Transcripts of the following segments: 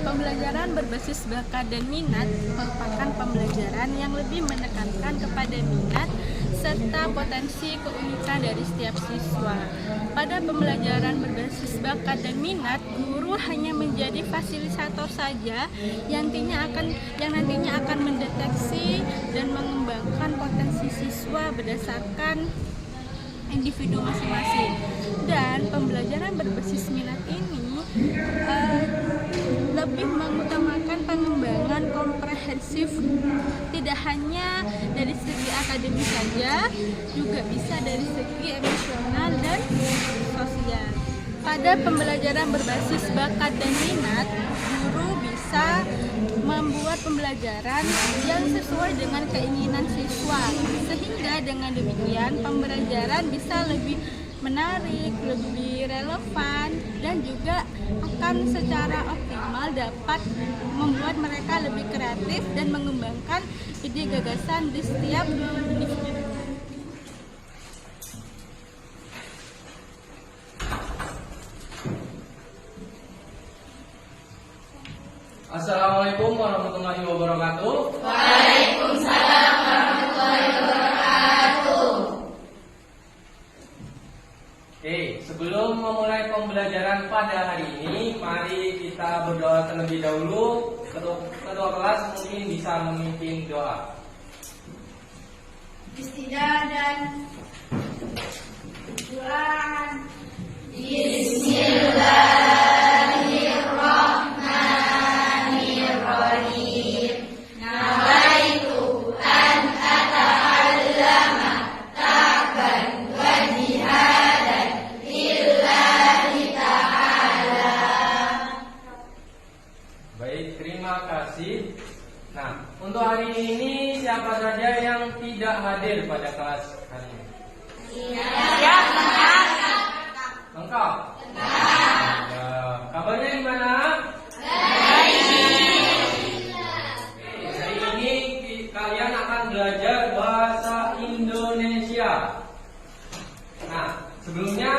Pembelajaran berbasis bakat dan minat merupakan pembelajaran yang lebih menekankan kepada minat serta potensi keunikan dari setiap siswa. Pada pembelajaran berbasis bakat dan minat, guru hanya menjadi fasilitator saja yang nantinya akan mendeteksi dan mengembangkan potensi siswa berdasarkan individu masing-masing. Dan pembelajaran berbasis minat ini lebih mengutamakan pengembangan komprehensif, tidak hanya dari segi akademis saja, juga bisa dari segi emosional dan sosial. Pada pembelajaran berbasis bakat dan minat, guru bisa membuat pembelajaran yang sesuai dengan keinginan siswa, sehingga dengan demikian pembelajaran bisa lebih menarik, lebih relevan, dan juga akan secara optimal dapat membuat mereka lebih kreatif dan mengembangkan ide gagasan di setiap individu. Assalamualaikum warahmatullahi wabarakatuh. Waalaikumsalam warahmatullahi wabarakatuh. Sebelum memulai pembelajaran pada hari ini, mari kita berdoa terlebih dahulu. Ketua kelas mungkin bisa memimpin doa. Istidah dan Quran. Bismillahirrahmanirrahim. Nawaitu an ata'allama ta'ban wa jihadan lillahi ta'ala. Baik, terima kasih. Nah, untuk hari ini siapa saja yang tidak hadir pada kelas hari ini? Lengkap? Ya, kabarnya gimana? Hari ini kalian akan belajar bahasa Indonesia. Nah, sebelumnya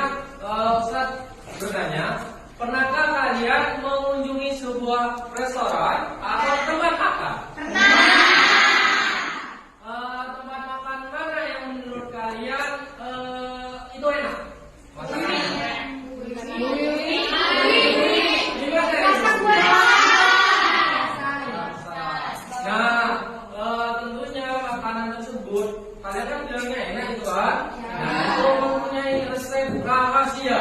Ustaz bertanya, pernahkah kalian mengunjungi sebuah restoran atau tempat makan? Tempat makan mana yang menurut kalian itu enak? Tentunya makanan tersebut kalian kan bilangnya enak itu kan? Nah, itu mempunyai resep rahasia.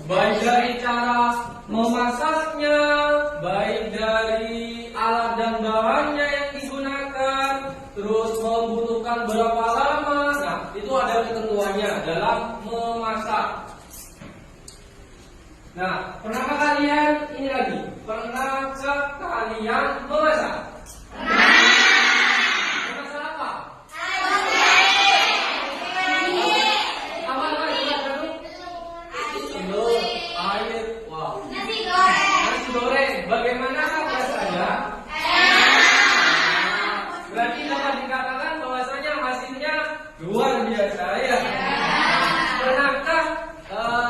Baik dari cara memasaknya, baik dari alat dan bahannya yang digunakan, terus membutuhkan berapa lama. Nah, itu ada ketentuannya dalam memasak. Nah, pernahkah kalian ini lagi? Pernahkah kalian memasak? Memasak apa? Air. Wow. Nasi goreng. Bagaimana rasanya? Berarti dapat dikatakan bahwasanya hasilnya luar biasa ya. Pernahkah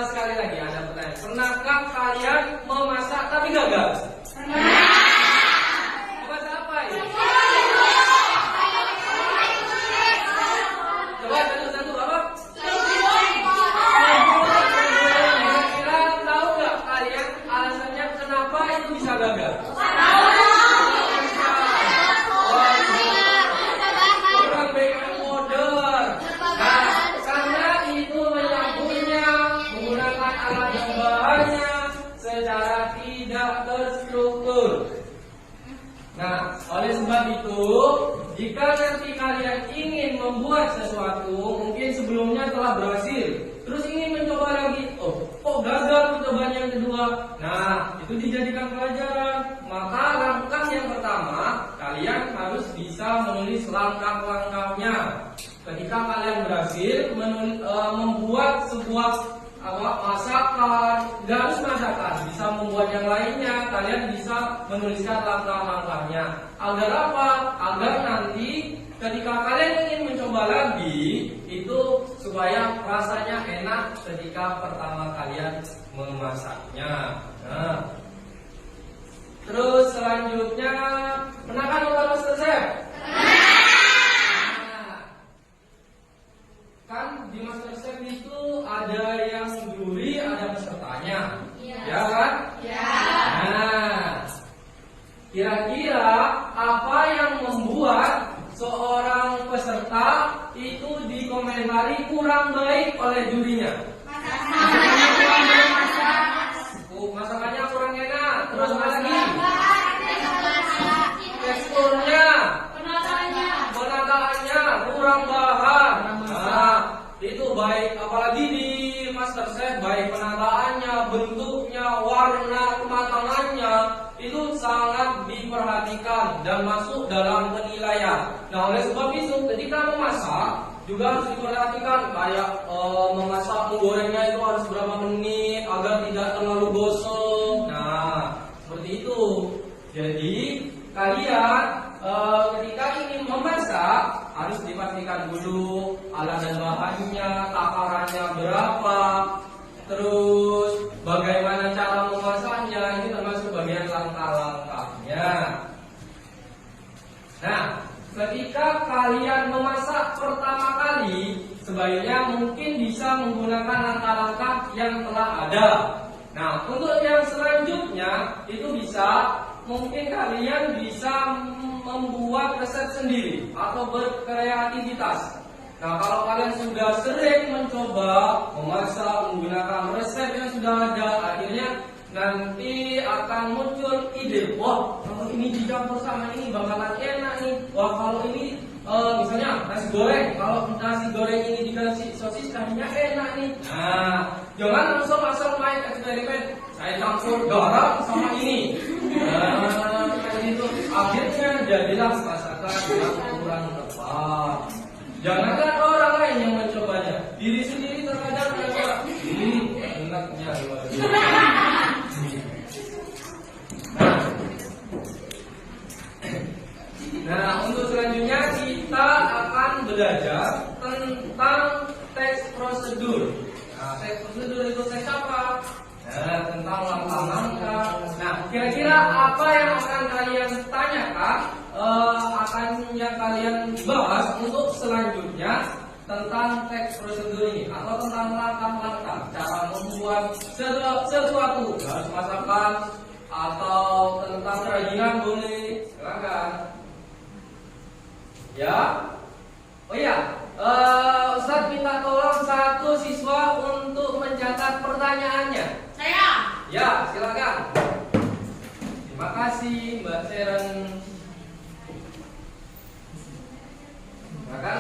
sekali lagi ada pertanyaan? Pernahkah kalian memasak tapi gagal? Memasak apa ini? Coba satu-satu apa? Kira-kira tahu nggak kalian alasannya kenapa itu bisa gagal? Kurang baking powder. Nah, karena itu menyampurnya menggunakan alat dan bahannya secara tidak terstruktur. Nah, oleh sebab itu, jika nanti kalian ingin membuat sesuatu, mungkin sebelumnya telah berhasil, terus ingin mencoba lagi, kok gagal percobaan yang kedua. Nah, itu dijadikan pelajaran. Maka langkah yang pertama, kalian harus bisa menulis langkah-langkahnya. Ketika kalian berhasil membuat sebuah masakan, nggak harus masakan, bisa membuat yang lainnya, kalian bisa menuliskan langkah-langkahnya. Agar apa? Agar nanti ketika kalian ingin mencoba lagi, itu supaya rasanya enak ketika pertama kalian memasaknya. Nah, terus selanjutnya, pernah kan nonton MasterChef? Kan di MasterChef itu ada yang juri, ada pesertanya, ya kan? Nah, kira-kira apa yang membuat seorang peserta itu dikomentari kurang baik oleh jurinya? Masakannya kurang enak. Terus apa lagi? Teksturnya, penataannya kurang bahan. Nah, itu baik, apalagi di MasterChef, baik penataannya, bentuknya, warna, kematangannya itu sangat diperhatikan dan masuk dalam penilaian. Nah, oleh sebab itu ketika memasak juga harus diperhatikan, kayak menggorengnya itu harus berapa menit agar tidak terlalu gosong. Nah, seperti itu. Jadi kalian ketika ingin memasak harus dipastikan dulu alat dan bahannya, takarannya berapa, terus bagaimana cara memasaknya, ini termasuk bagian langkah-langkahnya. Nah, ketika kalian memasak pertama kali, sebaiknya mungkin bisa menggunakan langkah-langkah yang telah ada. Nah, untuk yang selanjutnya itu mungkin kalian bisa membuat resep sendiri atau berkreativitas. Nah, kalau kalian sudah sering mencoba memasak menggunakan resep yang sudah ada, akhirnya nanti akan muncul ide, wah kalau ini dicampur sama ini bakalan enak nih. Wah kalau ini misalnya nasi goreng, kalau nasi goreng ini dikasih sosis kayaknya enak nih. Nah, jangan langsung asal main eksperimen, saya campur garam sama ini. Nah, kayak gitu akhirnya jadilah masakan yang kurang tepat. Jangankan orang lain yang mencobanya, diri sendiri terkadang merasa enaknya luar biasa. Nah, untuk selanjutnya kita akan belajar tentang teks prosedur. Nah, teks prosedur itu teks apa? Nah, tentang langkah-langkah. Nah, kira-kira apa yang akan kalian tanyakan, akan yang kalian bahas untuk selanjutnya tentang teks prosedur ini, atau tentang langkah-langkah cara membuat sesuatu, harus masakan atau tentang kerajinan boleh, silakan. Ya, oh iya, Ustadz minta tolong satu siswa untuk mencatat pertanyaannya. Saya. Ya, silakan. Terima kasih Mbak Seren. Silakan.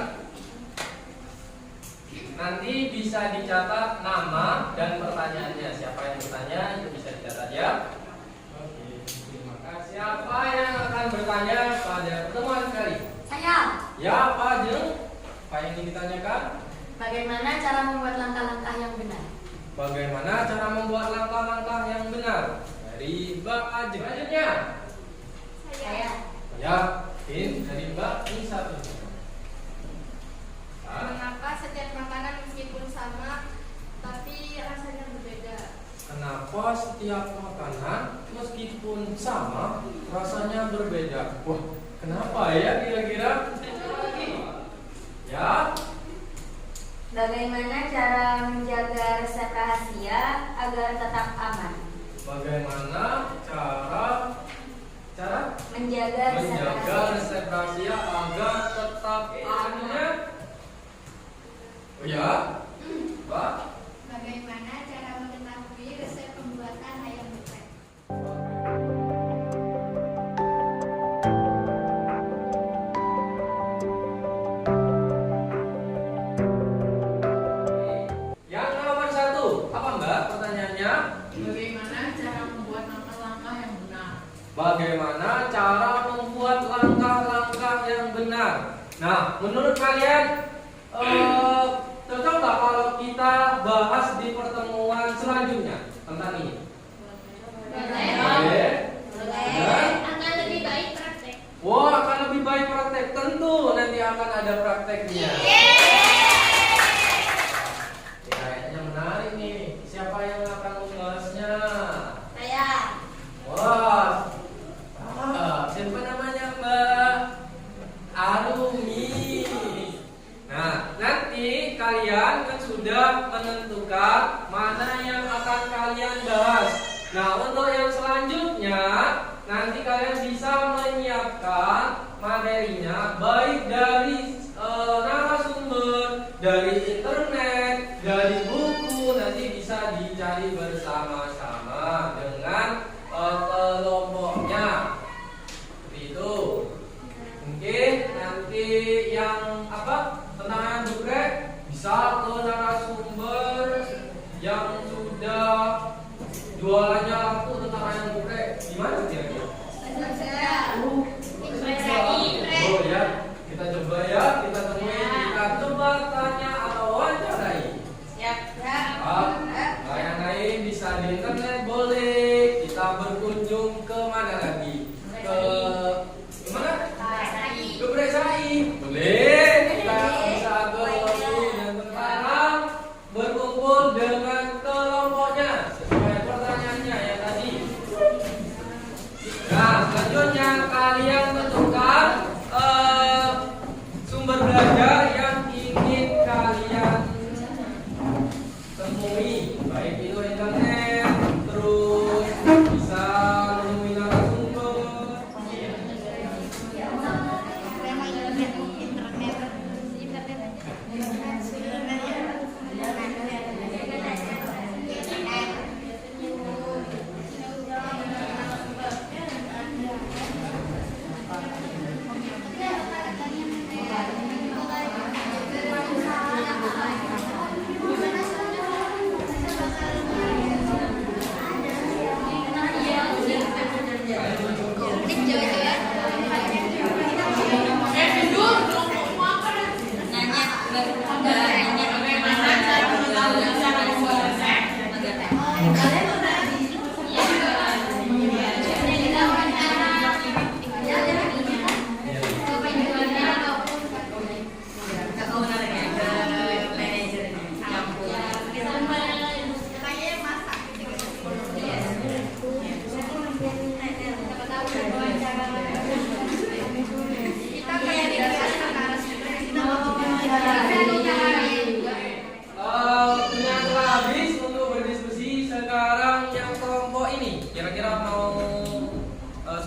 Nanti bisa dicatat nama dan pertanyaannya. Siapa yang bertanya itu bisa dicatat ya. Oke, terima kasih. Siapa yang akan bertanya pada pertemuan kali? Saya. Ya, Pak Ajeng. Apa yang ingin ditanyakan? Bagaimana cara membuat langkah-langkah yang benar? Bagaimana cara membuat langkah-langkah yang benar? Dari Mbak Ajeng. Selanjutnya. Saya. Ya, dari Mbak Nisa. Mengapa setiap makanan meskipun sama tapi rasanya berbeda? Kenapa setiap makanan meskipun sama rasanya berbeda? Wah, kenapa ya kira-kira? Ya. Bagaimana cara menjaga resep rahasia agar tetap aman? Bagaimana cara menjaga resep rahasia agar tetap aman? Oh ya, Pak. Bagaimana cara mengetahui resep pembuatan ayam geprek? Yang nomor 1, apa Mbak pertanyaannya? Bagaimana cara membuat langkah-langkah yang benar? Bagaimana cara membuat langkah-langkah yang benar? Nah, menurut kalian cocok nggak kalau kita bahas di pertemuan selanjutnya tentang ini? Boleh. Akan lebih baik praktek. Wah, akan lebih baik praktek. Tentu nanti akan kalian kan sudah menentukan mana yang akan kalian bahas. Nah, untuk yang selanjutnya nanti kalian bisa menyiapkan materinya baik dari narasumber, dari internet, dari buku, nanti bisa dicari bersama-sama dengan kelompoknya. Seperti itu. Mungkin nanti yang tentang ayam geprek bisa ke narasumber yang sudah jualannya laku tentang ayam geprek. Gimana kira-kira? Oh ya, kita coba ya, kita temui, kita coba tanya atau wawancarai. Siap. Yang lain bisa di internet boleh. Kita berkunjung ke mana lagi? Ke mana? Geprek Sai. Boleh. Kita bisa ke lokasi dan tempat berkumpul dengan kelompoknya sesuai pertanyaannya ya tadi. Nah, selanjutnya kalian tentukan sumber belajar yang ingin kalian temui, baik itu internet, terus bisa menemui narasumber.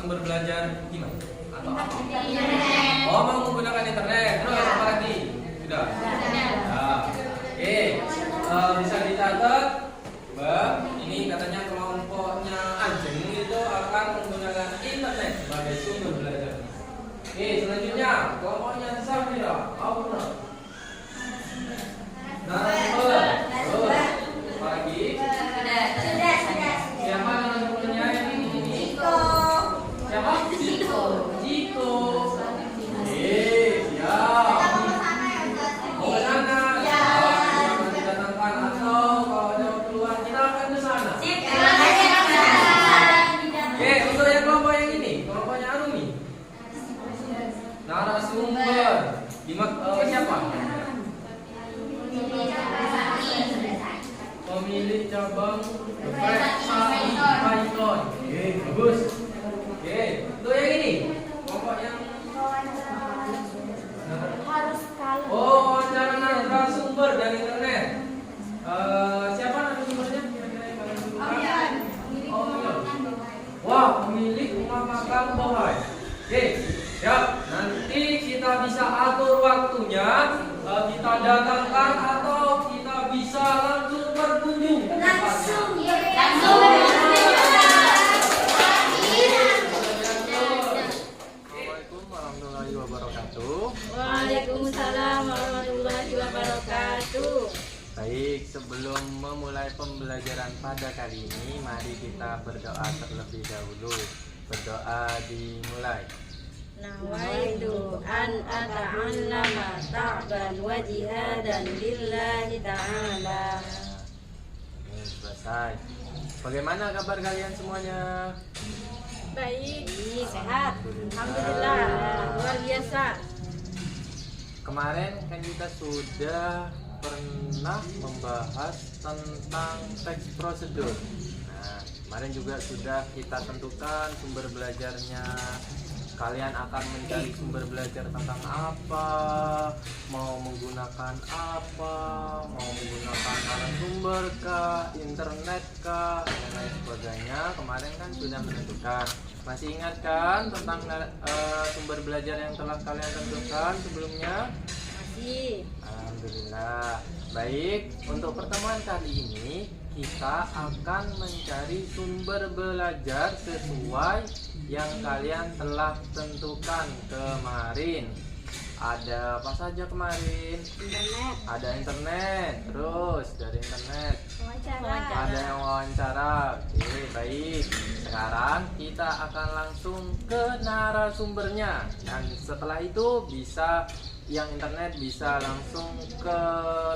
Sumber belajar gimana? Atau apa? Oh, mau menggunakan internet. Terus apa lagi? Sudah. Nah, oke. Bisa dicatat. Coba. Ini katanya kelompoknya Anjing itu akan menggunakan internet sebagai sumber belajar. Oke, selanjutnya kelompoknya Safira. Apa? Narasumber. Terus apa lagi? Sudah. Siapa narasumbernya ini? Siapa? Jiko. Siap. Mau ke sana? Ya. Kita datangkan atau kalau ada keluar kita akan ke sana. Oke, untuk yang kelompok yang ini, kelompoknya Arumi. Narasumber. Siapa? Pemilik cabang Sai Python. Oke, bagus. Oke, untuk yang ini, kelompok yang wawancara narasumber dari internet. Siapa narasumbernya? Kira-kira yang paling suka? Wah, pemilik rumah makan Bohai. Oke, siap. Nanti kita bisa atur waktunya. Kita datangkan atau kita bisa langsung berkunjung. Langsung. Waalaikumsalam warahmatullahi wabarakatuh. Baik, sebelum memulai pembelajaran pada kali ini, mari kita berdoa terlebih dahulu. Berdoa dimulai. Nawaitu an ata'allama ta'ban wa jihadan lillahi ta'ala. Ini selesai. Bagaimana kabar kalian semuanya? Baik. Sehat. Alhamdulillah. Luar biasa. Kemarin kan kita sudah pernah membahas tentang teks prosedur. Nah, kemarin juga sudah kita tentukan sumber belajarnya kalian akan mencari sumber belajar tentang apa, mau menggunakan apa, mau menggunakan narasumber kah, internet kah, dan lain sebagainya. Kemarin kan sudah menentukan. Masih ingat kan tentang sumber belajar yang telah kalian tentukan sebelumnya? Masih. Alhamdulillah. Baik, untuk pertemuan kali ini kita akan mencari sumber belajar sesuai yang kalian telah tentukan kemarin. Ada apa saja kemarin? Internet. Ada internet, terus dari internet Wawancara. ada yang wawancara. Oke, baik. Sekarang kita akan langsung ke narasumbernya, dan setelah itu bisa yang internet bisa langsung ke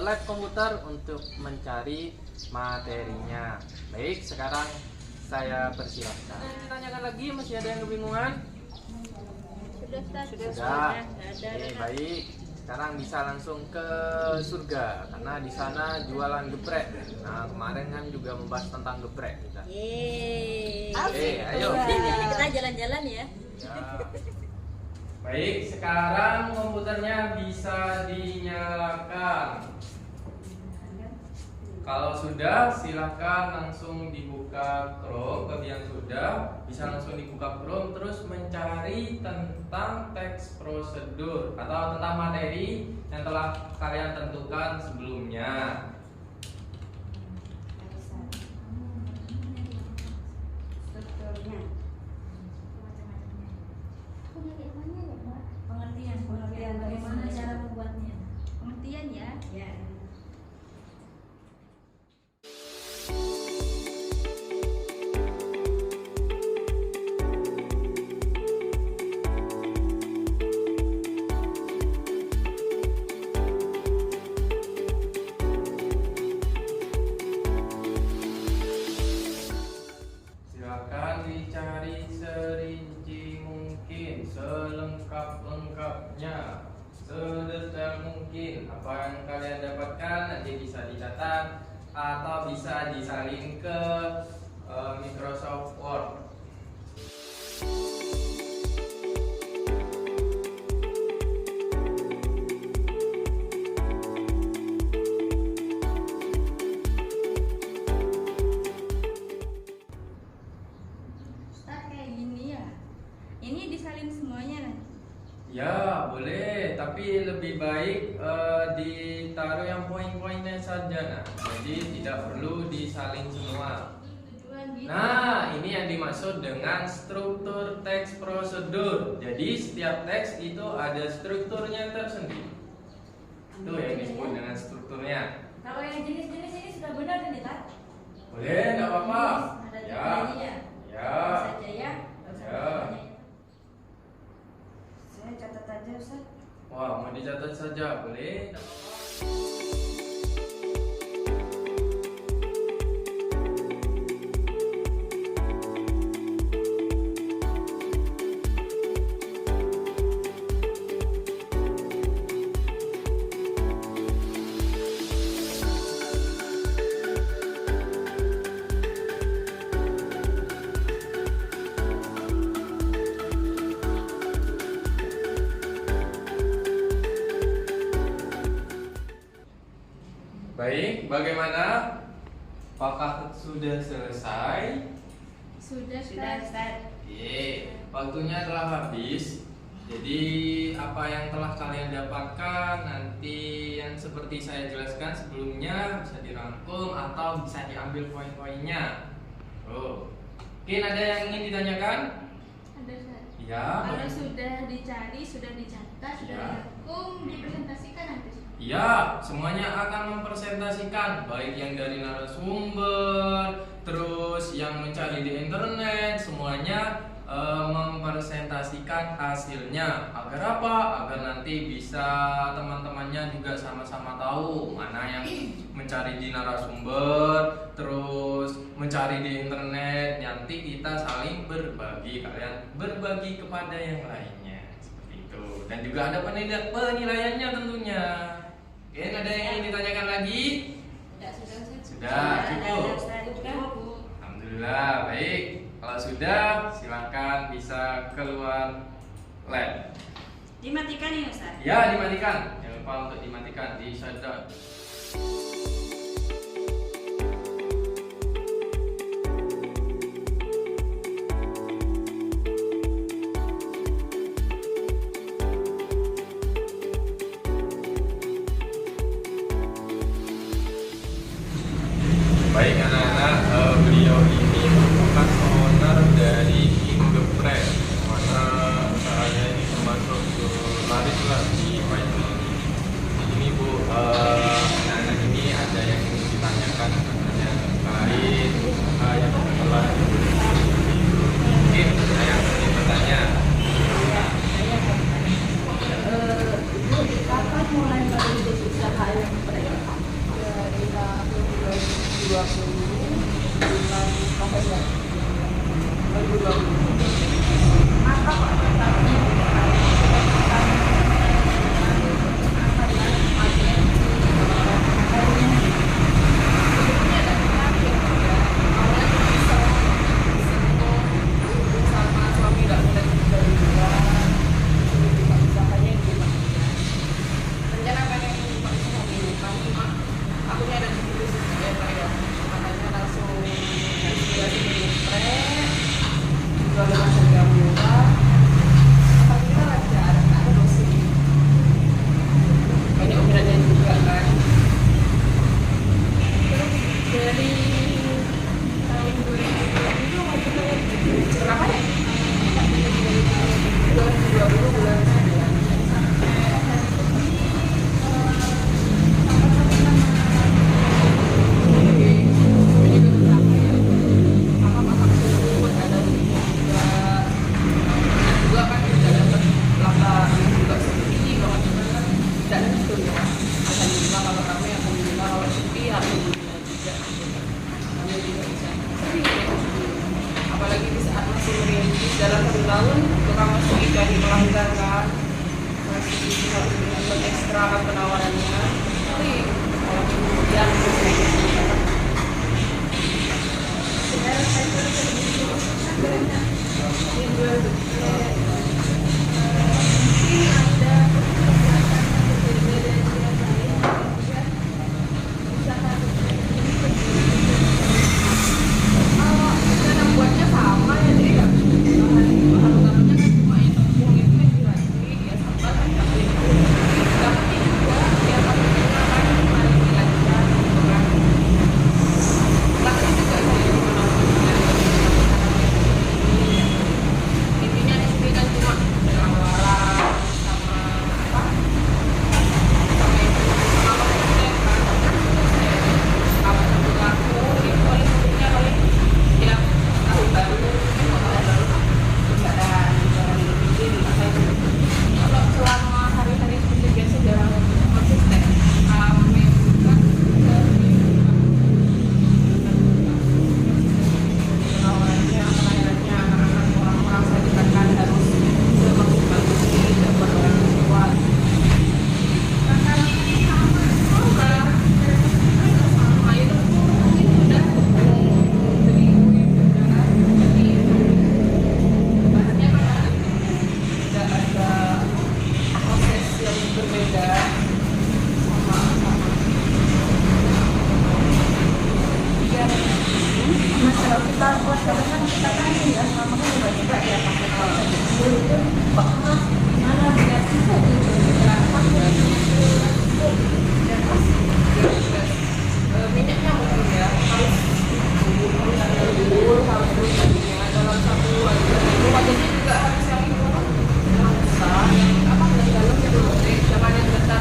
lab komputer untuk mencari materinya. Baik, sekarang saya persilahkan. Ditanyakan lagi, masih ada yang kebingungan? Sudah, Ustaz. Sudah. Ada. Oke, baik. Sekarang bisa langsung ke surga karena di sana jualan geprek. Nah, kemarin kan juga membahas tentang geprek kita. Yeay. Oke, ayo. Kita jalan-jalan ya. Ya. Baik, sekarang komputernya bisa dinyalakan. Kalau sudah, silahkan langsung dibuka Chrome. Bagi yang sudah, bisa langsung dibuka Chrome, terus mencari tentang teks prosedur atau tentang materi yang telah kalian tentukan sebelumnya. Strukturnya. Pengertian bagaimana cara membuatnya. Pengertian ya. Ya. Silakan dicari serinci mungkin, selengkap-lengkapnya, sedetail mungkin. Apa yang kalian dapatkan nanti bisa dicatat atau bisa disalin ke Microsoft Word. Ustaz, kayak gini ya. Ini disalin semuanya nanti. Ya, boleh, tapi lebih baik ditaruh yang poin-poinnya saja. Nah, jadi tidak perlu disalin semua. Tujuan gitu. Nah, ini yang dimaksud dengan struktur teks prosedur. Jadi setiap teks itu ada strukturnya tersendiri. Itu yang disebut dengan strukturnya. Kalau yang jenis-jenis ini sudah benar ini, Tak? Boleh, nggak apa-apa. Ada Ya, jadinya. ya, Saja ya. Nggak usah Ya. banyak. Saya catat aja, Ustaz. Wah, mau dicatat saja, boleh. Nggak apa-apa. Baik, bagaimana? Apakah sudah selesai? Sudah, Sudah, Ustaz. Ustaz. Oke, waktunya telah habis. Jadi apa yang telah kalian dapatkan nanti yang seperti saya jelaskan sebelumnya bisa dirangkum atau bisa diambil poin-poinnya. Oh, mungkin ada yang ingin ditanyakan? Ada, Ustaz. Ya. Kalau sudah dicari, sudah dicatat, sudah Ya. dirangkum, dipresentasikan nanti. Ya, semuanya akan mempresentasikan baik yang dari narasumber, terus yang mencari di internet, semuanya mempresentasikan hasilnya. Agar apa? Agar nanti bisa teman-temannya juga sama-sama tahu mana yang mencari di narasumber, terus mencari di internet. Nanti kita saling berbagi, kalian berbagi kepada yang lainnya. Seperti itu. Dan juga ada penilaiannya tentunya. Oke, ada yang ingin ditanyakan lagi? Sudah, Ustaz. Sudah, cukup. Ada, Ustaz. Alhamdulillah, baik. Kalau sudah, silakan bisa keluar lab. Dimatikan ya Ustaz? Ya, dimatikan. Jangan lupa untuk dimatikan di shutdown. Baik anak-anak, beliau ini merupakan owner dari Inggepress, mana usahanya ini termasuk laris lah di Paiton. Ini Bu, anak-anak ini ada yang ingin ditanyakan sebenarnya terkait usaha yang telah mungkin ada yang ingin bertanya. Kapan mulai merintis usaha yang mereka? Dari tahun 2020 bulan November 2020. Apa kok tertariknya? Sama suami nggak mulai dari bulan buka usahanya yang rumah. Rencana pengen buka usaha di rumah, cuma akunya ada di situ ya Pak ya. Makanya langsung inspirasi di Inggepress, jual dengan harga murah. Alhamdulillah lancar, ada dosis. Banyak orderannya juga kan. Terus dari tahun 2020 berapa ya? 2020 bulan 9. Apalagi di saat masih merintis dalam 1 tahun, tukang masih dari pelanggan kan, masih harus dengan ekstra kan penawarannya. Tapi kalau kemudian buatnya sama ya deh kan, bahan-bahannya kan cuma yang tepung itu yang diracik ya sambal kan cabai dapatnya juga ya pakai kan kemarin dilanjutkan gitu kan laknya juga sih intinya di sini kan cuma barang-barang sama apa sama itu sama itu kan apa satu laku itu paling pentingnya paling ya tahun baru nggak ada jualan lebih kalau selama hari-hari seperti biasa jarang konsisten kami buka penawarannya pelayanannya anak-anak orang-orang saya dikatakan harus semaksimal mungkin tidak buat orang kuat sama itu mungkin sudah dari bahannya kan tidak ada proses yang berbeda sama iya mas kalau kita buat gorengan kita kan ya sama juga ya pakai proses itu bahwa gimana biar bisa minyaknya mungkin ya harus harus dalam satu wajannya juga harus yang besar yang apa dari dalamnya dulu deh jangan yang besar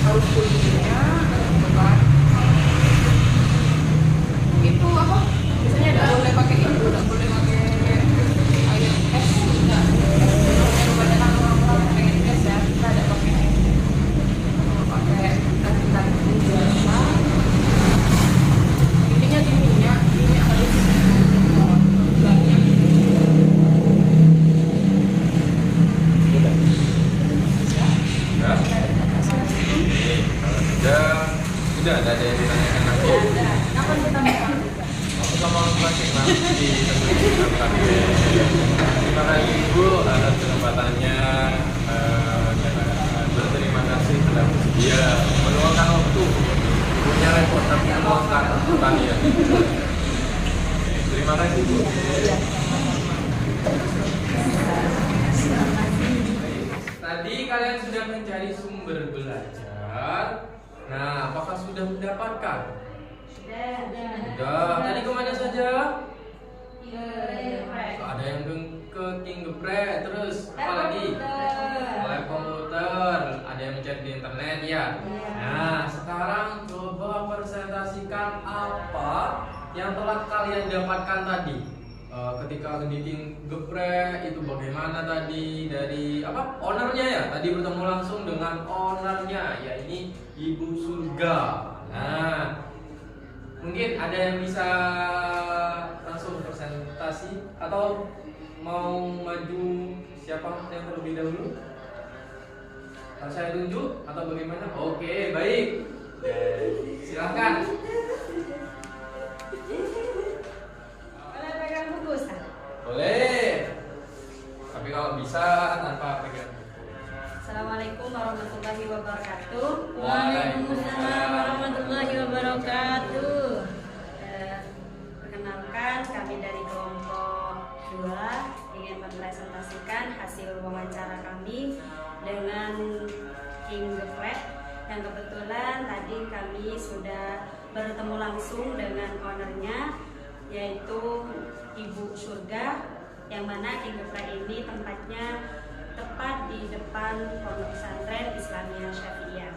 harus kulitnya bukan itu apa biasanya tidak boleh pakai itu tidak boleh pakai air es tidak kebanyakan orang-orang pengen es ya kita tidak pakai es pakai tadi biasa intinya di minyak harus banyak. Sudah ada yang ditanyakan lagi. Kapan kita mau? Aku sama masing nanti di kita Terima kasih Ibu atas kesempatannya. Berterima kasih telah bersedia meluangkan waktu. Punya repot tapi meluangkan kalian. Terima kasih Bu. Tadi kalian sudah mencari sumber belajar. Nah, apakah sudah mendapatkan? Sudah. Tadi kemana saja? Ada yang ke King Geprek, terus apa lagi? Lab komputer. Ada yang mencari di internet ya. Nah, sekarang coba presentasikan apa yang telah kalian dapatkan tadi. Ketika di King Geprek itu bagaimana tadi dari apa? Ownernya ya. Tadi bertemu langsung dengan ownernya, ya ini Ibu Surga. Nah, mungkin ada yang bisa langsung presentasi atau mau maju siapa yang terlebih dahulu? Harus saya tunjuk atau bagaimana? Oke, baik. Silakan. Boleh pegang buku, Ustaz? Boleh. Tapi kalau bisa tanpa pegang buku. Assalamualaikum warahmatullahi wabarakatuh. Waalaikumsalam warahmatullahi wabarakatuh. Perkenalkan, kami dari kelompok 2 ingin mempresentasikan hasil wawancara kami dengan King Geprek yang kebetulan tadi kami sudah bertemu langsung dengan ownernya, yaitu Ibu Surga, yang mana King Geprek ini tempatnya tepat di depan Pondok Pesantren Islamiyah Syafi'iyah.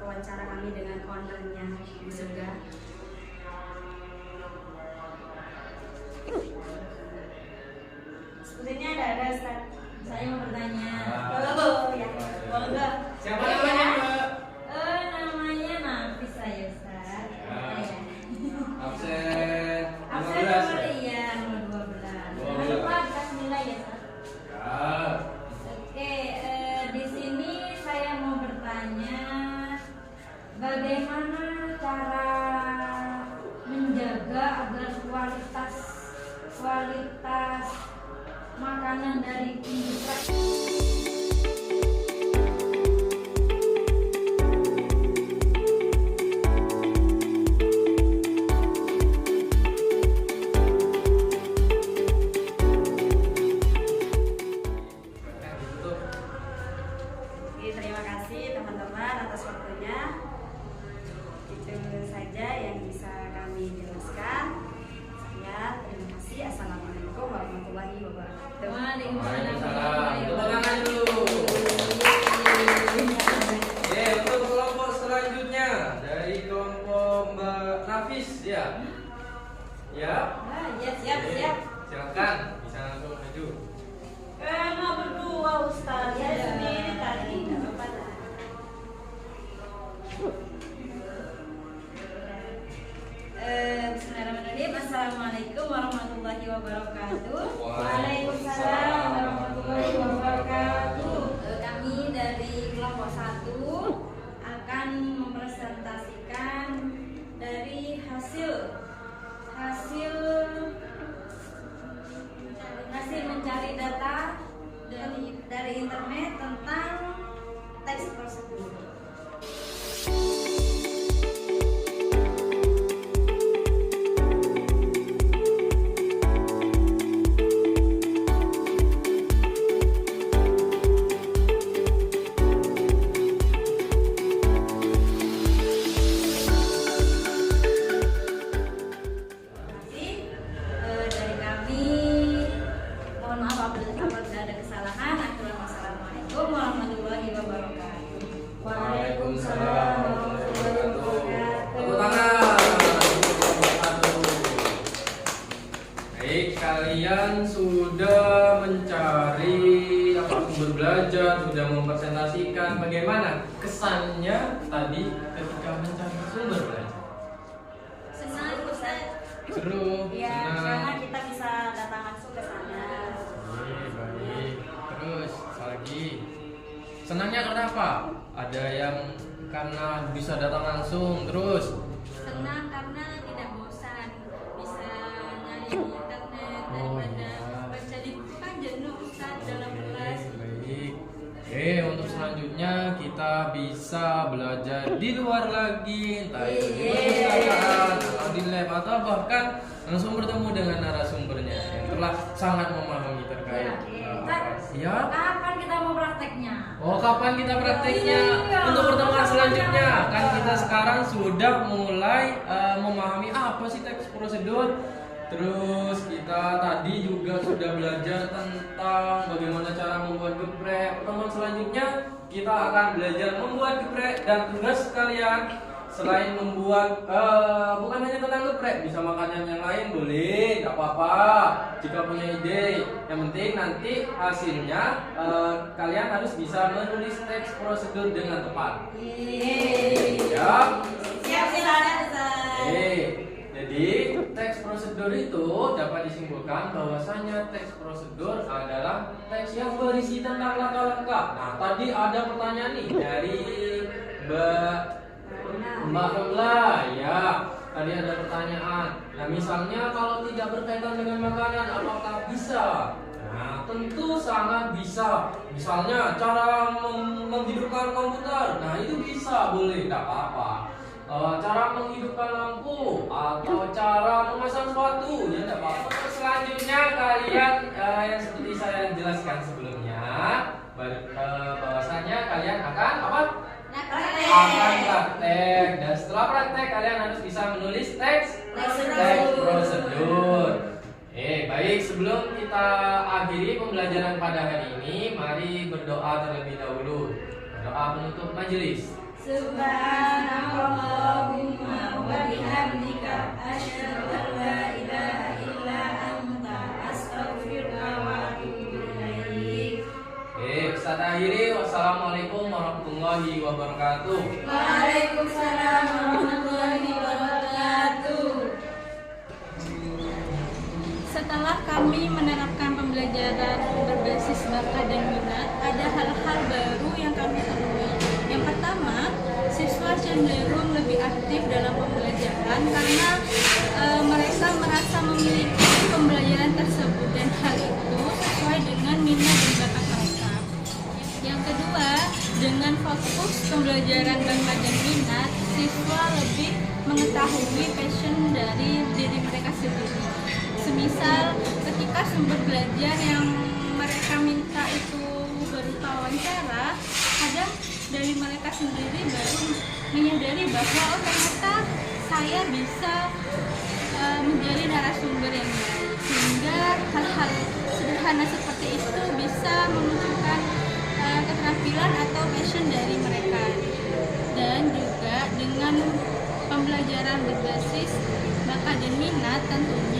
Wawancara kami dengan ownernya Ibu Surga. Sepertinya ada Ustaz. Saya mau bertanya. Halo, ya. Boleh. Siapa namanya, Mbak? Namanya Nafis saya, Ustaz. Ya. Absen. Absen 15 ya? nomor iya, nomor 12. Jangan 12. lupa dikasih nilai ya, Ustaz. Ya. Oke, di sini saya mau bertanya bagaimana cara menjaga agar kualitas makanan dari King Geprek. Terima kasih teman-teman atas waktunya. Itu saja yang bisa kami jelaskan. Saya terima kasih. Assalamualaikum warahmatullahi wabarakatuh. Waalaikumsalam. Tepuk tangan dulu. Oke, untuk kelompok selanjutnya dari kelompok Mbak Nafis ya. Ya. Siap. Silakan, bisa langsung maju. Mau berdua Ustaz. Ya sendiri tadi. Nggak apa-apa. Bismillahirrahmanirrahim. Assalamualaikum warahmatullahi wabarakatuh. Waalaikumsalam warahmatullahi wabarakatuh. Kami dari kelompok 1 akan mempresentasikan dari hasil mencari data dari internet tentang teks prosedur. narasumber belajar, sudah mempresentasikan bagaimana kesannya tadi ketika mencari sumber belajar. Senang Ustaz. Seru, Ya, senang. karena kita bisa datang langsung ke sana. Baik. Terus lagi senangnya kenapa? Ada yang karena bisa datang langsung, terus Senang karena tidak bosan, bisa nyari di internet daripada baca di buku kan jenuh Ustaz dalam kelas. baik. Untuk selanjutnya kita bisa belajar di luar lagi, entah itu di perpustakaan atau di lab atau bahkan langsung bertemu dengan narasumbernya yang telah sangat memahami terkait apa. Ya. Kapan kita mau prakteknya? Oh, kapan kita prakteknya? Untuk pertemuan selanjutnya kan kita sekarang sudah mulai memahami apa sih teks prosedur. Terus kita tadi juga sudah belajar tentang bagaimana cara membuat geprek. Pertemuan selanjutnya kita akan belajar membuat geprek dan tugas kalian selain membuat bukan hanya tentang geprek, bisa makanan yang lain boleh, tidak apa-apa. Jika punya ide, yang penting nanti hasilnya kalian harus bisa menulis teks prosedur dengan tepat. Ya. Siap Ustaz. Jadi teks prosedur itu dapat disimpulkan bahwasanya teks prosedur adalah teks yang berisi tentang langkah-langkah. Nah, tadi ada pertanyaan nih dari Mbak Romla, ya. Tadi ada pertanyaan. Nah, misalnya kalau tidak berkaitan dengan makanan, apakah bisa? Nah, tentu sangat bisa. Misalnya cara menghidupkan komputer. Nah, itu bisa, boleh, tidak apa-apa. Cara menghidupkan lampu atau cara memasang sepatu, ya tidak apa-apa. Selanjutnya kalian yang seperti saya jelaskan sebelumnya, bahwasanya kalian akan apa? Akan praktek, dan setelah praktek kalian harus bisa menulis teks prosedur. Baik, sebelum kita akhiri pembelajaran pada hari ini, mari berdoa terlebih dahulu. Doa penutup majelis. Subhanallahumma wa bihamdika asyhadu an la ilaha illa anta astaghfiruka wa atubu ilaik. Ustaz akhiri, wassalamualaikum warahmatullahi wabarakatuh. Waalaikumsalam warahmatullahi wabarakatuh. Setelah kami menerapkan pembelajaran berbasis bakat dan minat, ada hal-hal baru yang kami temui. Yang pertama, siswa cenderung lebih aktif dalam pembelajaran karena mereka merasa memiliki pembelajaran tersebut dan hal itu sesuai dengan minat dan bakat mereka. Yang kedua, dengan fokus pembelajaran bakat dan minat, siswa lebih mengetahui passion dari diri mereka sendiri. Semisal ketika sumber belajar yang mereka minta itu berupa wawancara, kadang dari mereka sendiri baru menyadari bahwa ternyata saya bisa menjadi narasumber yang baik, sehingga hal-hal sederhana seperti itu bisa memunculkan keterampilan atau passion dari mereka. Dan juga dengan pembelajaran berbasis bakat dan minat, tentunya